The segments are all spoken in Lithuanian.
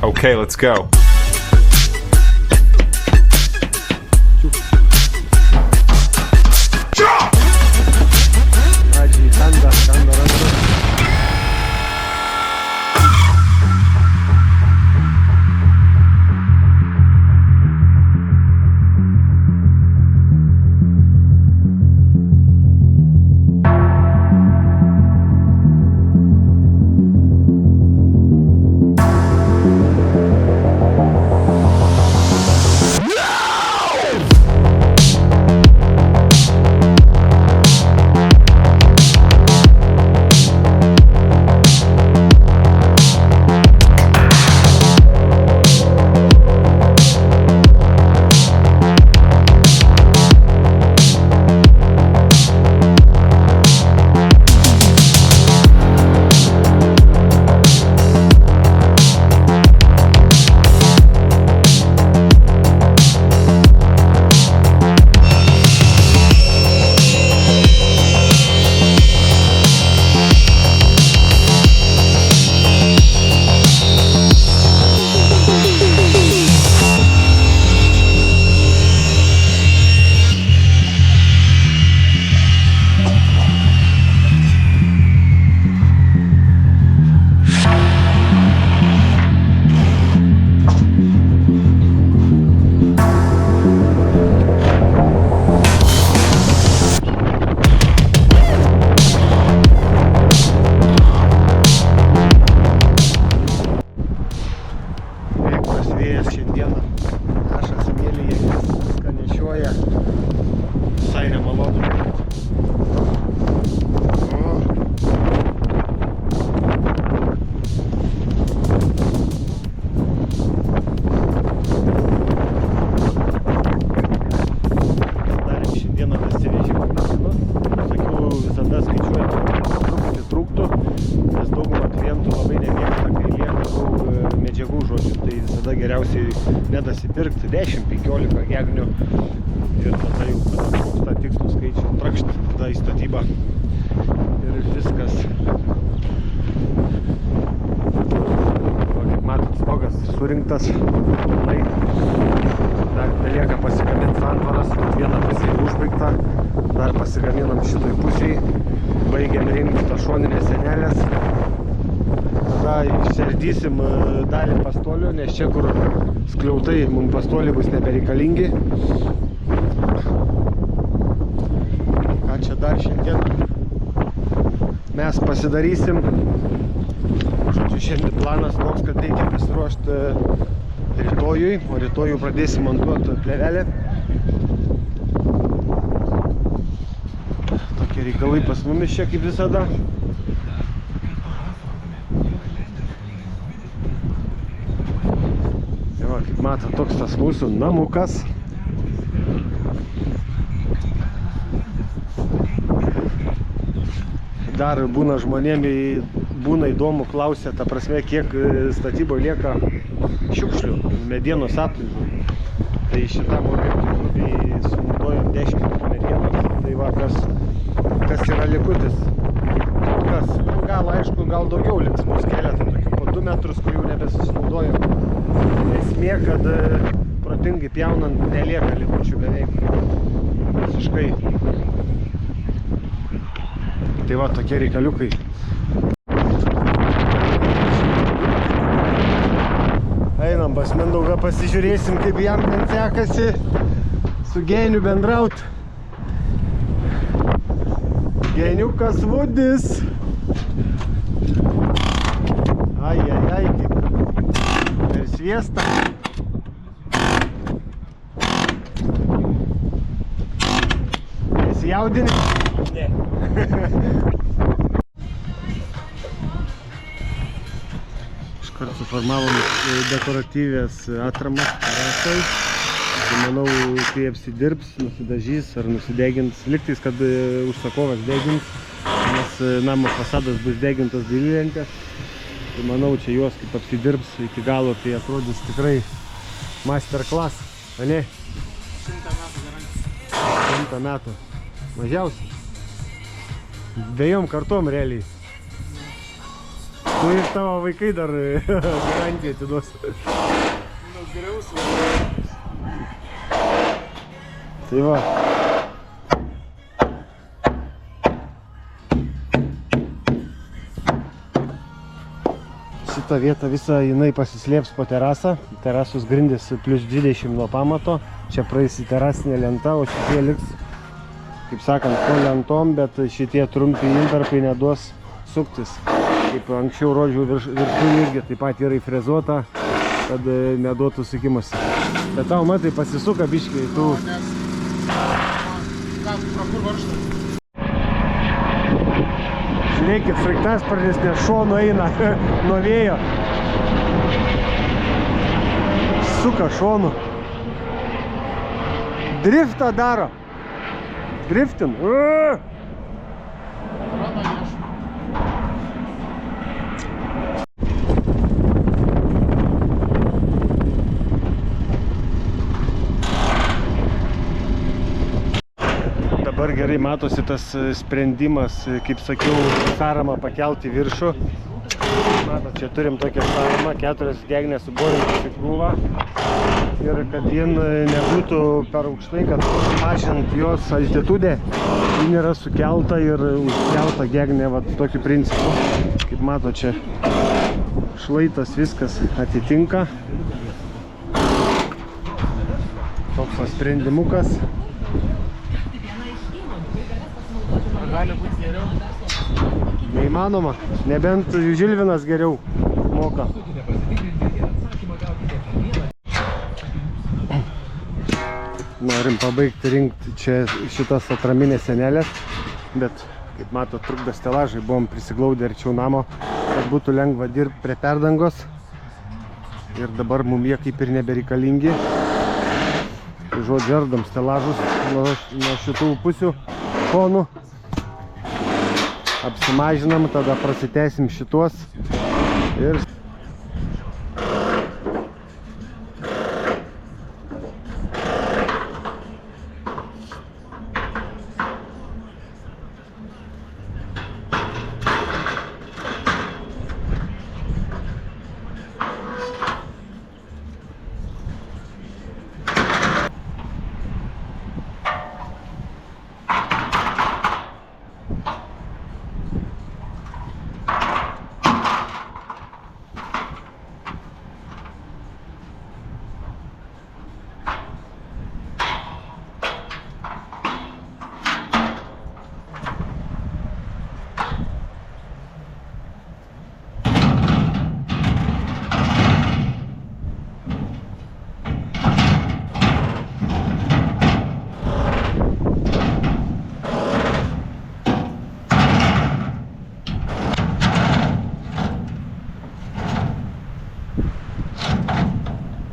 Okay, let's go. Nedasipirkti 10-15 gegnių ir tada jau trūksta tikslų skaičių trakšti tada į statybą ir viskas. Kaip matot, stogas surinktas, dar belieka pasigaminti santvaras, vieną pusę užbaigta, dar pasigaminam šitoj pusėj, baigiam rinkti šoninės senelės. Tada išsiardysim dalį pastolių, nes čia kur skliautai mums pastoliai bus nebereikalingi. Ką čia dar šiandien mes pasidarysim. Žodžiu, šiandien planas toks, kad reikia pasiruošti rytojui, o rytojų pradėsim montuoti plevelę. Tokie reikalai pas mumis čia kaip visada. Kaip matot, toks tas mūsų namukas. Dar būna žmonėm būna įdomu klausia, ta prasme, kiek statyboje lieka šiukšlių, medienos atlaidų. Tai šitam objektui grubiai sunaudojom 10 kg medienos. Tai va, kas yra likutis. Gal aišku, gal daugiau liks mūsų keletą, tokių po 2 metrus, kur jau nebesusinaudojom. Esmė, kad protingai pjaunant nelieka likučių beveik visiškai. Tai va, tokie reikaliukai. Einam pas Mindaugą, pasižiūrėsim, kaip jam ten sekasi su Geniu bendraut. Geniukas Vudis. Ai, kaip per sviestą. Nesijaudini? Ne. Iškart suformavom dekoratyvės atramas terasai. Manau, kai apsidirbs, nusidažys ar nusidegins, lygtais, kad užsakovas degins, nes namo fasadas bus degintas dailylentės. Tai manau, čia juos kaip apsidirbs iki galo, tai atrodys tikrai masterclass, ane? 100 metų garantija. 100 metų. Mažiausiai. 2 kartom realiai. Tu ir tavo vaikai dar garantiją atiduos. Geriau su... Tai va. Šitą vietą visą jinai pasislėps po terasą. Terasos grindys plus 20 nuo pamato. Čia praeisi terasinė lenta, o šitie liks, kaip sakant, po lentom, bet šitie trumpi intarpai neduos suktis. Kaip anksčiau rodžiau, viršūnė irgi taip pat yra įfrezuota, kad neduotų sukimusi. Bet tau, matai, pasisuka biškiai, tu... Nes... Ką, pro kur varštas? Žiūrėkit, sraigtasparnis nes šonu eina nuo vėjo. Suka šonu. Driftą daro. Driftin. Dabar gerai matosi tas sprendimas, kaip sakiau, saramą pakelti viršų. Matot, čia turim tokią saramą, 4 gegnės suborintas į krūvą. Ir kad jin nebūtų per aukštai, kad mažint jos altitudę, jin yra sukelta ir užkelta gegnė vat tokiu principu. Kaip matot, čia šlaitas viskas atitinka. Toks sprendimukas. Gali būti geriau. Neįmanoma, nebent Žilvinas geriau moka. Norim pabaigti rinkti čia šitas atraminės senelės, bet, kaip matot, trukdo stelažai, buvom prisiglaudę arčiau namo, kad būtų lengva dirbti prie perdangos. Ir dabar mum jie kaip ir nebereikalingi. Žodžiu, ardom stelažus nuo šitų pusių fonų. Apsimažinam, tada prasitęsim šituos ir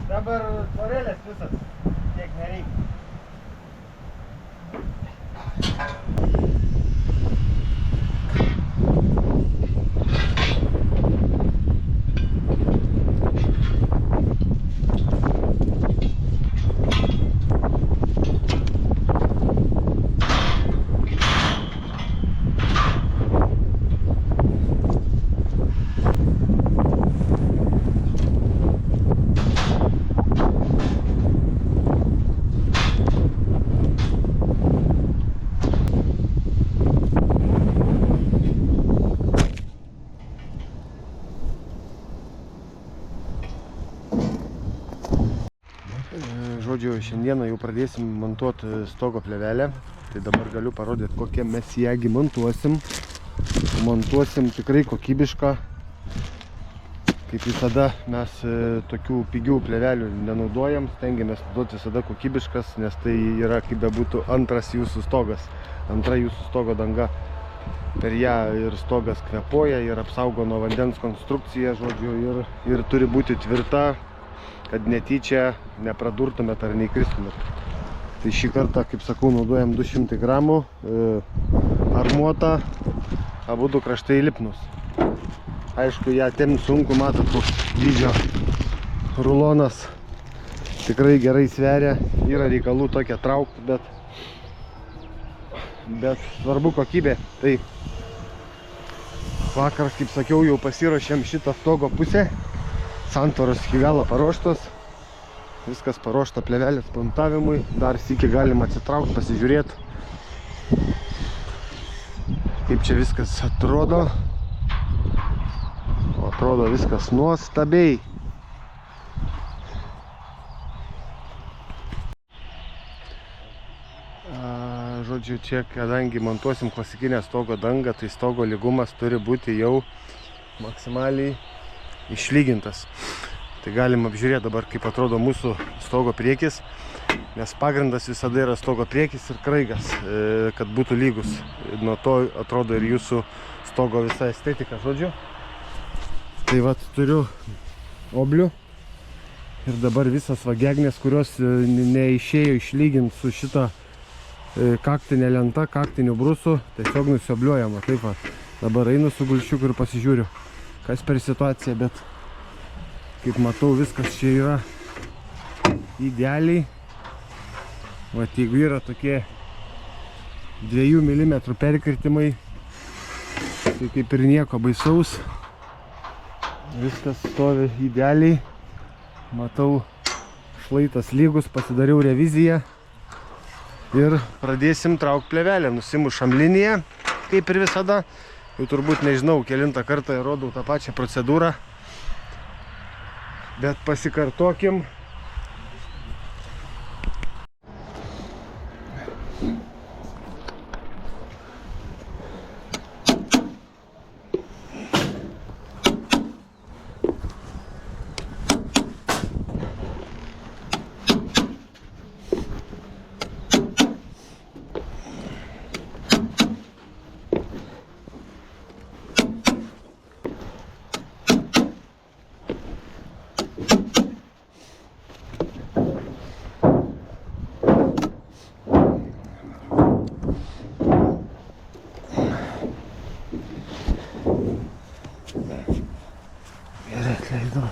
dabar tvorelės visas, tiek nereikia. Žodžiu, šiandieną jau pradėsim montuoti stogo plėvelę. Tai dabar galiu parodyti, kokią mes jągi montuosim. Montuosim tikrai kokybišką. Kaip visada mes tokių pigių plėvelių nenaudojam. Stengiamės naudoti visada kokybiškas, nes tai yra, kaip bebūtų, antras jūsų stogas. Antra jūsų stogo danga. Per ją ir stogas kvepuoja, ir apsaugo nuo vandens konstrukciją, žodžiu, ir turi būti tvirta, kad netyčia nepradurtumėt ar neįkristumėt. Tai šį kartą, kaip sakau, naudojam 200 gramų, armuotą, abudu kraštai lipnus. Aišku, ją temti sunku, matot, koks dydžio rulonas tikrai gerai sveria, yra reikalų tokia traukti, bet svarbu kokybė. Tai Vakar, kaip sakiau, jau pasiruošėm šitą stogo pusę. Santvaros iki galo paruoštos. Viskas paruošta plėvelės plantavimui. Dar sykį galima atsitraukti, pasižiūrėti, kaip čia viskas atrodo. Atrodo viskas nuostabiai. Žodžiu, čia, kadangi montuosim klasikinę stogo dangą, tai stogo lygumas turi būti jau maksimaliai išlygintas. Tai galim apžiūrėti dabar, kaip atrodo mūsų stogo priekis, nes pagrindas visada yra stogo priekis ir kraigas, kad būtų lygus. Nuo to atrodo ir jūsų stogo visa estetika, žodžiu. Tai vat turiu oblių ir dabar visas vagegnės, kurios neišėjo išlyginti su šita kaktinė lenta, kaktinių brusų, tiesiog nusiobliuojama. Taip va, dabar einu su gulščiuku ir pasižiūriu, kas per situaciją, bet kaip matau, viskas čia yra idealiai. Va, jeigu yra tokie 2 mm perkirtimai, tai kaip ir nieko baisaus. Viskas stovi idealiai. Matau, šlaitas lygus, pasidariau reviziją. Ir pradėsim traukti plėvelę. Nusimušam liniją, kaip ir visada. Jau turbūt nežinau, kelintą kartą rodau tą pačią procedūrą. Bet pasikartokim. Ir atleidau.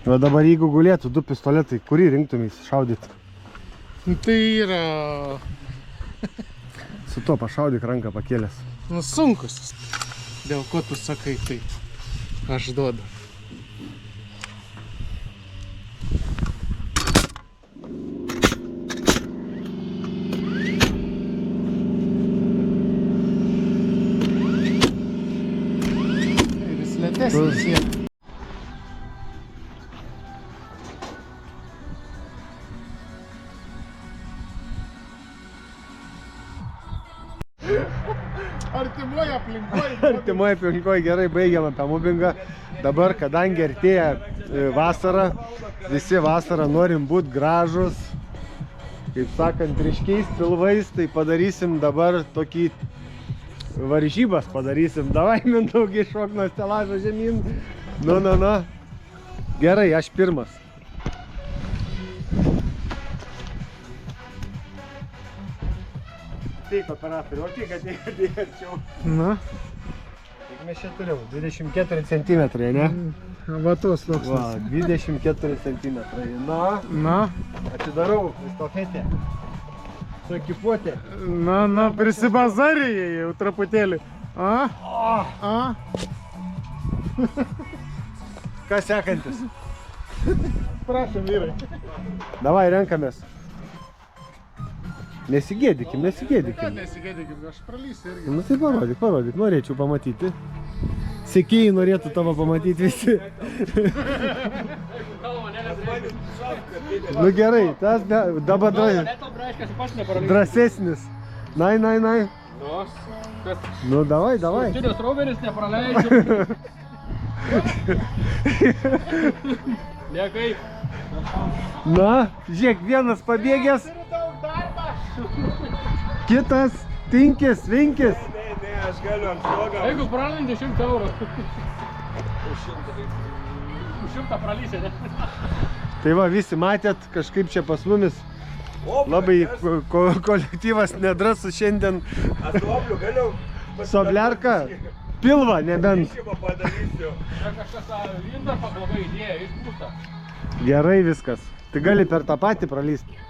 Va dabar jeigu gulėtų 2 pistoletai, kurį rinktumės šaudyti? Tai yra... Su to pašaudyk ranką pakėlęs. Nu, sunkus. Dėl ko tu sakai, tai aš duodu. Ir jis lėtesnis yra. Artimoje aplinkoje. Artimoje aplinkoje gerai baigiam apie mobbingą. Dabar, kadangi artėja vasara, visi vasarą norim būti gražus, kaip sakant, ryškiais pilvais, tai padarysim dabar tokį varžybas padarysim. Davai, Mindaugai, šok nuo stelažo žemyn. Nu. Gerai, aš pirmas. Teik operatorių, o kiek atėjo arčiau. Na, Kiek mes čia turim? 24 centimetrai, ne? va tos toks. Va, 24 centimetrai. Na, atidarau estafetę. Su ekipuotė. Na, prisibazarėjai jau truputėlį. Kas sekantis? Prašom, vyrai. Davai, renkamės. Nesigėdykim. Nesigėdėkim, aš pralysiu irgi. Nu tai parodyk, norėčiau pamatyti. Sekėjai norėtų tavo pamatyti visi. Nu gerai, tas dabar drąsesnis. Nai. Nu davai. Turios raumenis nepraleidžiu. Niekai. Na, žiūrėk, vienas pabėgęs. Kitas, tinkis, vinkis. Ne, aš galiu ant stogą. Jeigu praleidži 100 eurų. Už 100 pralysi, ne? Tai va, visi matėt, kažkaip čia pas mumis labai kolektyvas nedrąsus šiandien. Aš obliu galiu. Soblerka, pilva nebent. Padarysiu. Čia kažkas Lindarpa blogai idėja, išpūsta. Gerai viskas. Tai gali per tą patį pralysti.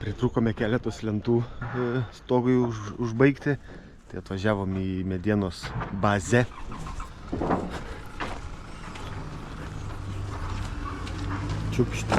Pritrūkome keletos lentų stogui užbaigti, tai atvažiavom į medienos bazę. Čiupšti.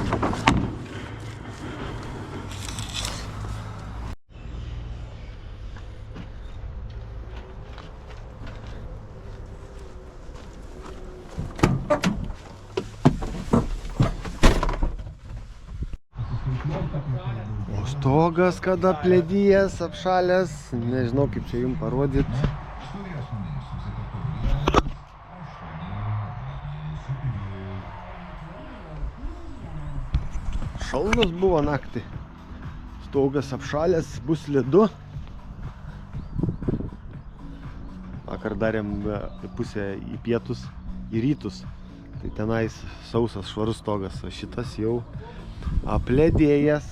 O stogas kada plėdijas, apšalęs, nežinau kaip čia jums parodyti. Šalnos buvo naktį. Stogas apšalęs, bus slidu. Vakar darėm pusę į pietus, į rytus. Tai tenais sausas švarus stogas, o šitas jau apledėjęs.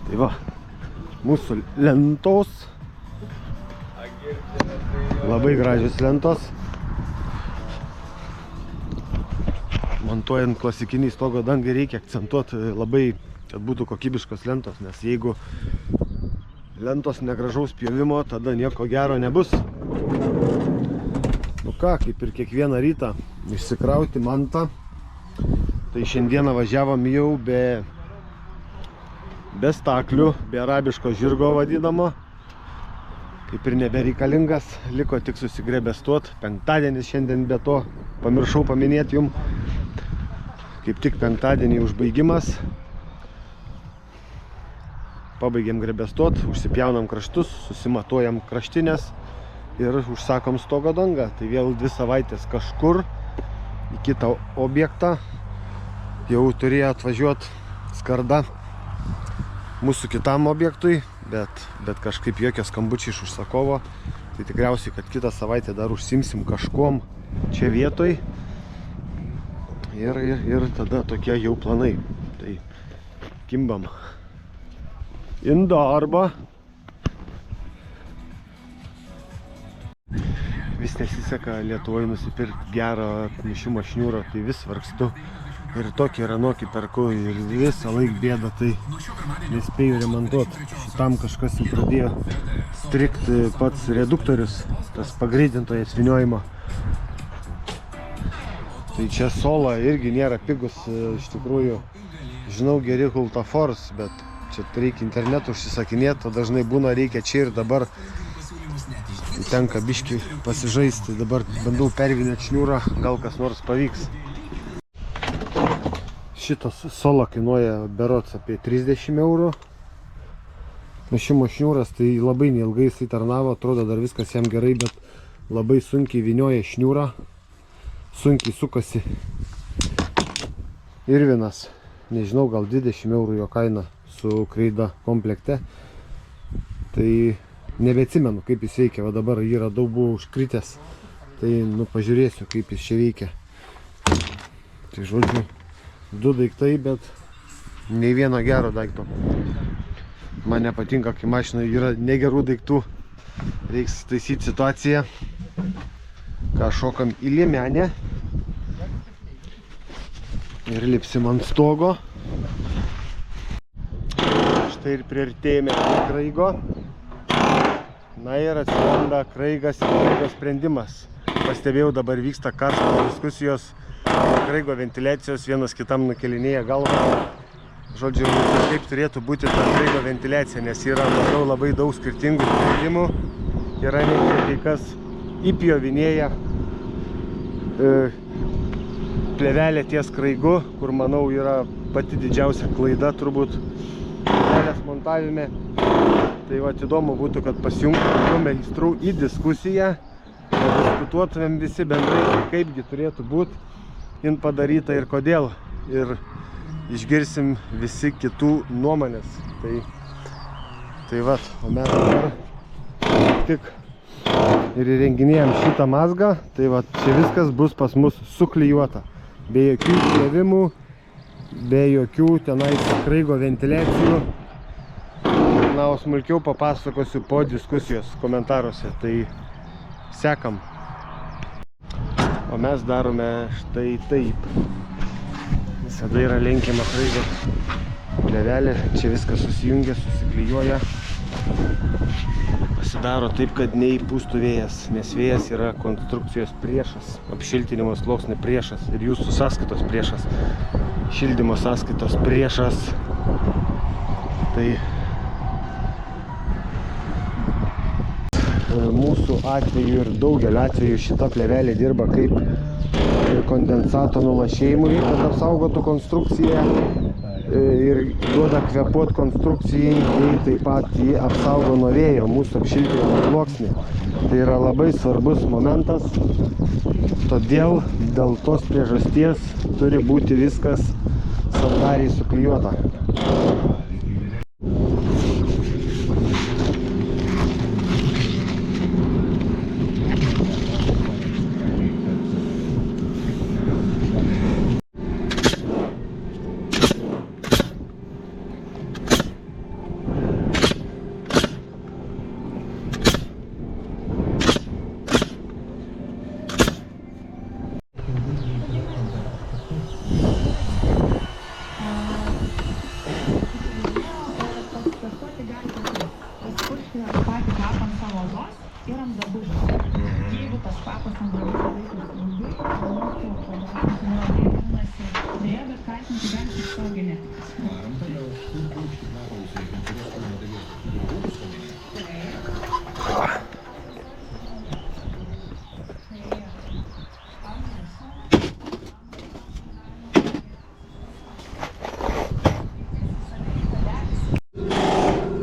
Tai va, mūsų lentos. Labai gražios lentos. Montuojant klasikinį stogo dangą reikia akcentuoti labai, kad būtų kokybiškos lentos, nes jeigu lentos negražaus pjovimo, tada nieko gero nebus. Nu ką, kaip ir kiekvieną rytą išsikrauti mantą. Tai šiandieną važiavom jau be staklių, be arabiško žirgo vadinamo. Kaip ir nebereikalingas, liko tik susigrebestuot. Penktadienis šiandien be to, pamiršau paminėti jums. Kaip tik penktadienį užbaigimas. Pabaigiam grebestot, užsipjaunam kraštus, susimatuojam kraštinės ir užsakom stogo dangą. Tai vėl 2 savaitės kažkur į kitą objektą. Jau turėjo atvažiuoti skarda mūsų kitam objektui, bet kažkaip jokio skambučio iš užsakovo. Tai tikriausiai, kad kitą savaitę dar užsimsim kažkom čia vietoj. Ir tada tokie jau planai. Tai kimbam in darbą. Vis nesiseka Lietuvoje nusipirkti gerą atnešimo šniūrą, tai vis vargstu. Ir tokį ir anokį perku ir visą laik bėda, tai nespėju remontuoti. Šitam kažkas jau pradėjo strikti pats reduktorius, tas pagreidintojas vyniojimo. Tai čia Sola irgi nėra pigus, iš tikrųjų, žinau, geri Hultafors, bet čia reikia internetu užsisakinėti, o dažnai būna reikia čia ir dabar. Tenka biškį pasižaisti, dabar bandau pervinėti šniūrą, gal kas nors pavyks. Šitas Sola kainuoja berods apie 30 eurų. Nešimo šniūras, tai labai neilgai jisai tarnavo, atrodo dar viskas jam gerai, bet labai sunkiai vynioja šniūrą, sunkiai sukasi. Irvinas, nežinau, gal 20 eurų jo kaina su kreida komplekte. Tai nebeatsimenu, kaip jis veikia, va dabar jį radau, buvau užkritęs. Tai pažiūrėsiu, kaip jis čia veikia. Tai žodžiu, 2 daiktai, bet nei vieno gero daikto. Man nepatinka, kai mašinoje yra negerų daiktų. Reiks taisyti situaciją. Ką, šokam į liemenę. Ir lipsim ant stogo. Štai ir priartėjame prie kraigo. Na ir atsiranda kraigas ir kraigo sprendimas. Pastebėjau, dabar vyksta karštos diskusijos. Kraigo ventiliacijos, vienas kitam nukelinėja galvą. Žodžiu, kaip turėtų būti ta kraigo ventiliacija, nes yra, matau, labai daug skirtingų sprendimų. Yra net kai kas įpjovinėja plėvelė ties kraigu, kur, manau, yra pati didžiausia klaida turbūt plėvelės montavime. Tai va, įdomu būtų, kad pasijungtume meistrų į diskusiją, diskutuotumėm visi bendrai, kaipgi turėtų būti jin padaryta ir kodėl. Ir išgirsim visi kitų nuomonės. Tai va, o mes dabar tik ir įrenginėjom šitą mazgą. Tai va, čia viskas bus pas mus suklijuota. Be jokių plėvimų, be jokių tenais kraigo ventiliacijų. Na, o smulkiau papasakosiu po diskusijos komentaruose. Tai sekam. O mes darome štai taip. Visada yra lenkiama kraigo plėvelė. Čia viskas susijungia, susiklijuoja. Pasidaro taip, kad neįpūstų vėjas, nes vėjas yra konstrukcijos priešas, apšiltinimo sluoksnio priešas ir jūsų sąskaitos priešas, šildymo sąskaitos priešas. Tai mūsų atveju ir daugelio atveju šita plėvelė dirba kaip kondensato nulašėjimui, kad apsaugotų konstrukciją ir duoda kvėpuot konstrukcijai, bei taip pat jį apsaugo nuo vėjo, mūsų apšiltinimo sluoksnį. Tai yra labai svarbus momentas, todėl dėl tos priežasties turi būti viskas sandariai suklijuota.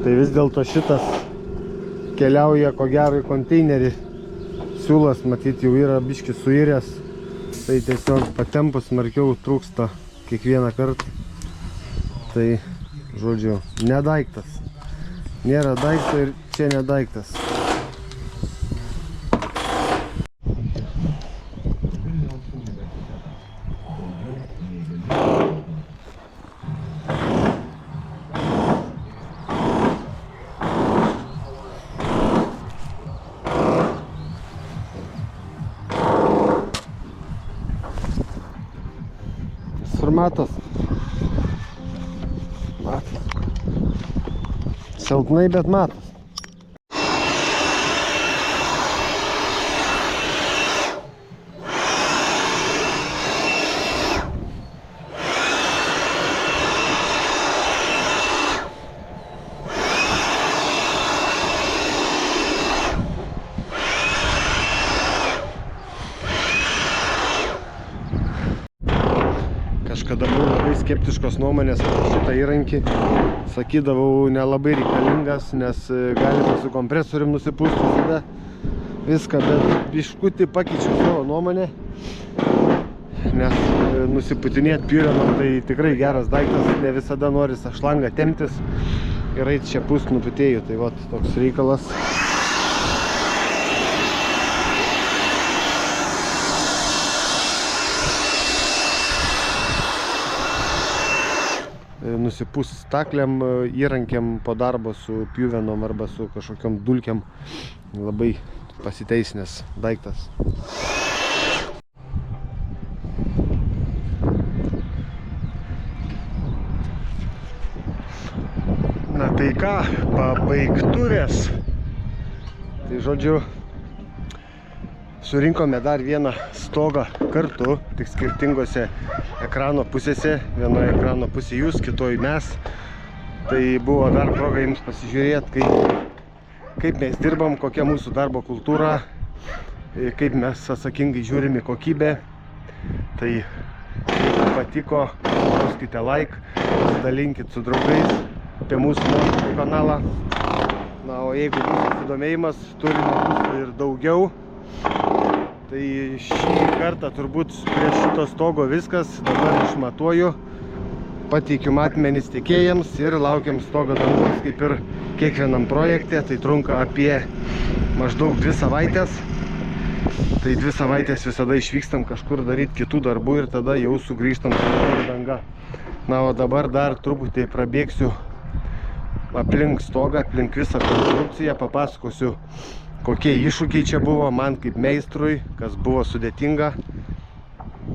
Tai vis dėlto šitas keliauja ko gero į konteinerį. Siūlas, matyt, jau yra biški suiręs. Tai tiesiog patempus smarkiau trūksta kiekvieną kartą. Tai, žodžiu, nedaiktas. Nėra daikto ir čia nedaiktas. Formatas. Matas. Silpnai, bet matas. Kažkada buvau labai skeptiškos nuomonės apie šitą įrankį. Sakydavau, nelabai reikalingas, nes galima su kompresorium nusipūsti tada viską, bet biškutį pakeičiau savo nuomonę. Nes nusiputinėti piurenom tai tikrai geras daiktas, ne visada noris šlangą temptis ir eit čia pūst nuputėjų, tai vat toks reikalas. Nusipūs stakliam įrankiam po darbo su piuvenom arba su kažkokiom dulkiam. Labai pasiteisinęs daiktas. Na tai ką, pabaigtuvės. Tai žodžiu, surinkome dar vieną stogą kartu, tik skirtingose ekrano pusėse. Vienoje ekrano pusėje jūs, kitoje mes. Tai buvo dar proga jums pasižiūrėti, kaip mes dirbam, kokia mūsų darbo kultūra, kaip mes atsakingai žiūrime kokybę. Tai jeigu patiko, spauskite like, pasidalinkit su draugais apie mūsų nuotraukų kanalą. Na, o jeigu bus susidomėjimas, turime bus ir daugiau. Tai šį kartą turbūt prie šito stogo viskas. Dabar išmatuoju, pateikiu matmenis tiekėjams ir laukiam stogo dangos kaip ir kiekvienam projekte. Tai trunka apie maždaug 2 savaitės. Tai 2 savaitės visada išvykstam kažkur daryti kitų darbų ir tada jau sugrįžtam su stogo danga. Na, o dabar dar truputį prabėgsiu aplink stogą, aplink visą konstrukciją, papasakosiu, kokie iššūkiai čia buvo man kaip meistrui, kas buvo sudėtinga.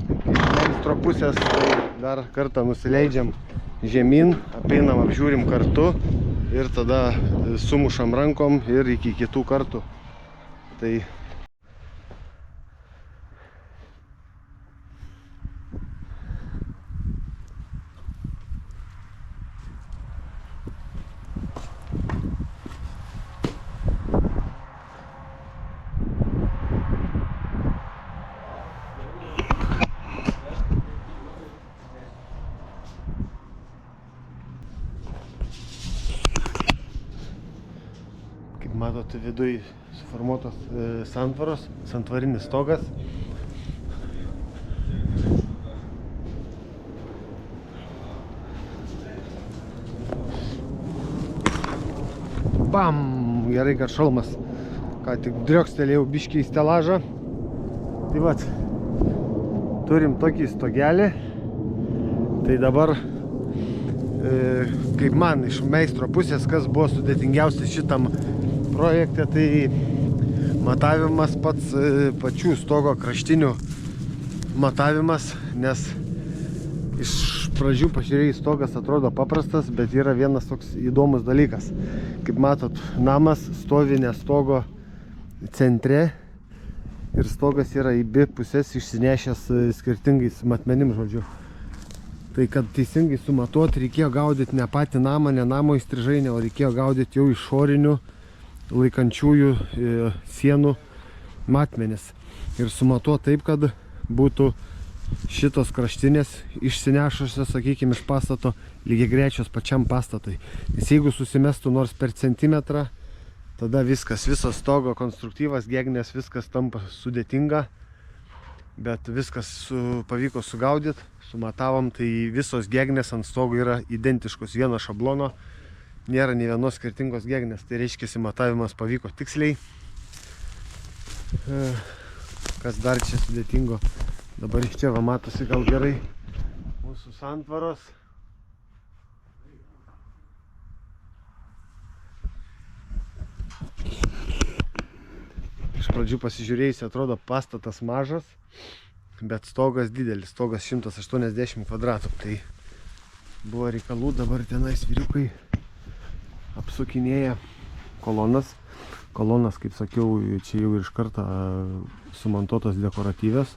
Iš meistro pusės tai dar kartą nusileidžiam žemyn, apeinam, apžiūrim kartu ir tada sumušam rankom ir iki kitų kartų. Tai matote, viduj suformuotos santvaros, santvarinis stogas. Bam! Gerai, kad šalmas. Ką tik driokstelėjau biškį į stelažą. Tai vat, turim tokį stogelį. Tai dabar, kaip man iš meistro pusės, kas buvo sudėtingiausias šitam projekte, tai matavimas pats, pačių stogo kraštinių matavimas, nes iš pradžių pažiūrėjai stogas atrodo paprastas, bet yra vienas toks įdomus dalykas. Kaip matot, namas stovi ne stogo centre ir stogas yra į abi pusės išsinešęs skirtingais matmenim, žodžiu. Tai kad teisingai sumatuoti, reikėjo gaudyti ne patį namą, ne namo įstrižainę, o reikėjo gaudyti jau išorinių laikančiųjų sienų matmenis. Ir sumatuoti taip, kad būtų šitos kraštinės išsinešusios, sakykime, iš pastato lygiai grečios pačiam pastatui. Nes jeigu susimestų nors per centimetrą, tada viskas, visos stogo konstruktyvas, gegnės, viskas tampa sudėtinga. Bet viskas pavyko sugaudyti, sumatavom, tai visos gegnės ant stogo yra identiškos, vieno šablono, nėra nei vienos skirtingos gegnės, tai reiškia, matavimas pavyko tiksliai. Kas dar čia sudėtingo, dabar iš čia va matosi gal gerai mūsų santvaros. Iš pradžių pasižiūrėjus, atrodo pastatas mažas, bet stogas didelis, stogas 180 kvadratų. Tai buvo reikalų, dabar tenais vyriukai apsukinėja kolonas. Kolonas, kaip sakiau, čia jau iš karto sumontuotos dekoratyvios.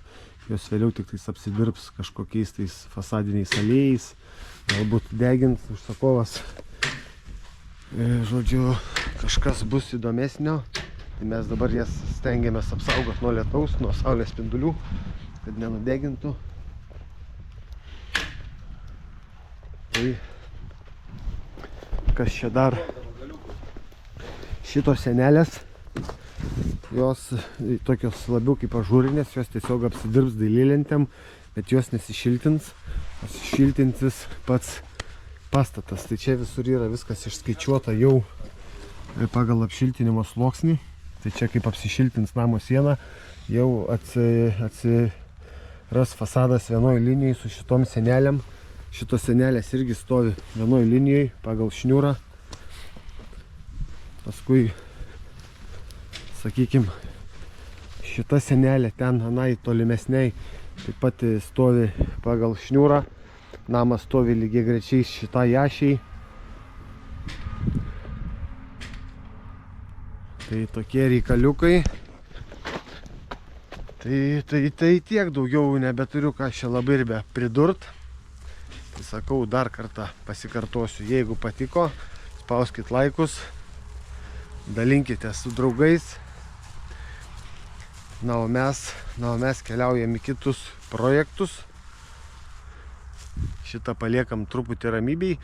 Jos vėliau tik tais apsidirbs kažkokiais tais fasadiniais aliejais, galbūt degins užsakovas. Žodžiu, kažkas bus įdomesnio. Tai mes dabar jas stengiamės apsaugoti nuo lietaus, nuo saulės spindulių, kad nenudegintų. Tai kas čia dar? Šitos senelės, jos tokios labiau kaip ažūrinės, jos tiesiog apsidirbs dailylentėm, bet jos nesišiltins, šiltinsis pats pastatas. Tai čia visur yra viskas išskaičiuota jau pagal apšiltinimo sluoksnį. Tai čia kaip apsišiltins namo sieną, jau atsiras fasadas vienoj linijai su šitom senelėm. Šitos senelės irgi stovi vienoj linijai pagal šniūrą. Paskui, sakykime, šita senelė ten anai tolimesniai taip pat stovi pagal šniūrą. Namas stovi lygiai grečiai šitai ašiai. Tai tokie reikaliukai. Tai tiek, daugiau nebeturiu ką čia labai ir be pridurt. Tai sakau, dar kartą pasikartosiu, jeigu patiko, spauskit laikus, dalinkite su draugais. Na, o mes keliaujam į kitus projektus. Šitą paliekam truputį ramybei,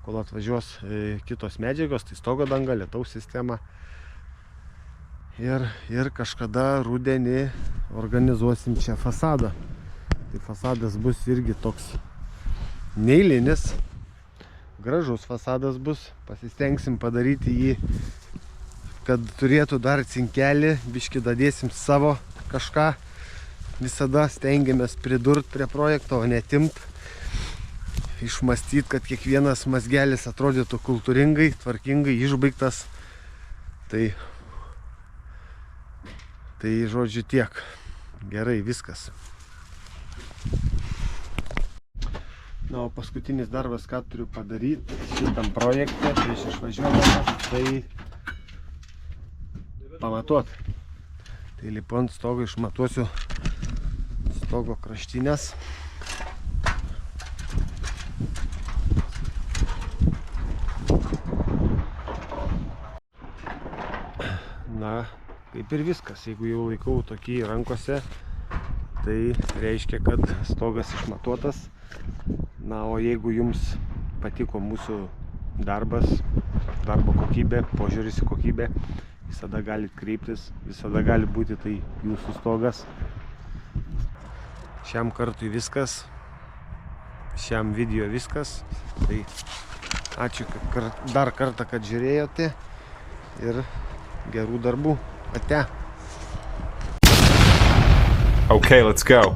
kol atvažiuos kitos medžiagos, tai stogo danga, lietaus sistema. Ir kažkada rudenį organizuosim čia fasadą. Tai fasadas bus irgi toks neeilinis, gražus fasadas bus. Pasistengsim padaryti jį, kad turėtų dar cinkelį, biškį dadėsim savo kažką. Visada stengiamės pridurt prie projekto, o netimt. Išmastyti, kad kiekvienas mazgelis atrodytų kultūringai, tvarkingai, išbaigtas. Tai žodžiu tiek. Gerai, viskas. Na, o paskutinis darbas, ką turiu padaryti šitam projekte prieš išvažiuodamas, tai pamatuot. Tai lipu ant stogo, išmatuosiu stogo kraštinės. Na, kaip ir viskas, jeigu jau laikau tokį rankose, tai reiškia, kad stogas išmatuotas. Na, o jeigu jums patiko mūsų darbas, darbo kokybė, požiūris į kokybę, visada galit kreiptis, visada gali būti tai jūsų stogas. Šiam kartui viskas, šiam video viskas. Tai ačiū dar kartą, kad žiūrėjote ir gerų darbų. Ate. Okay, let's go.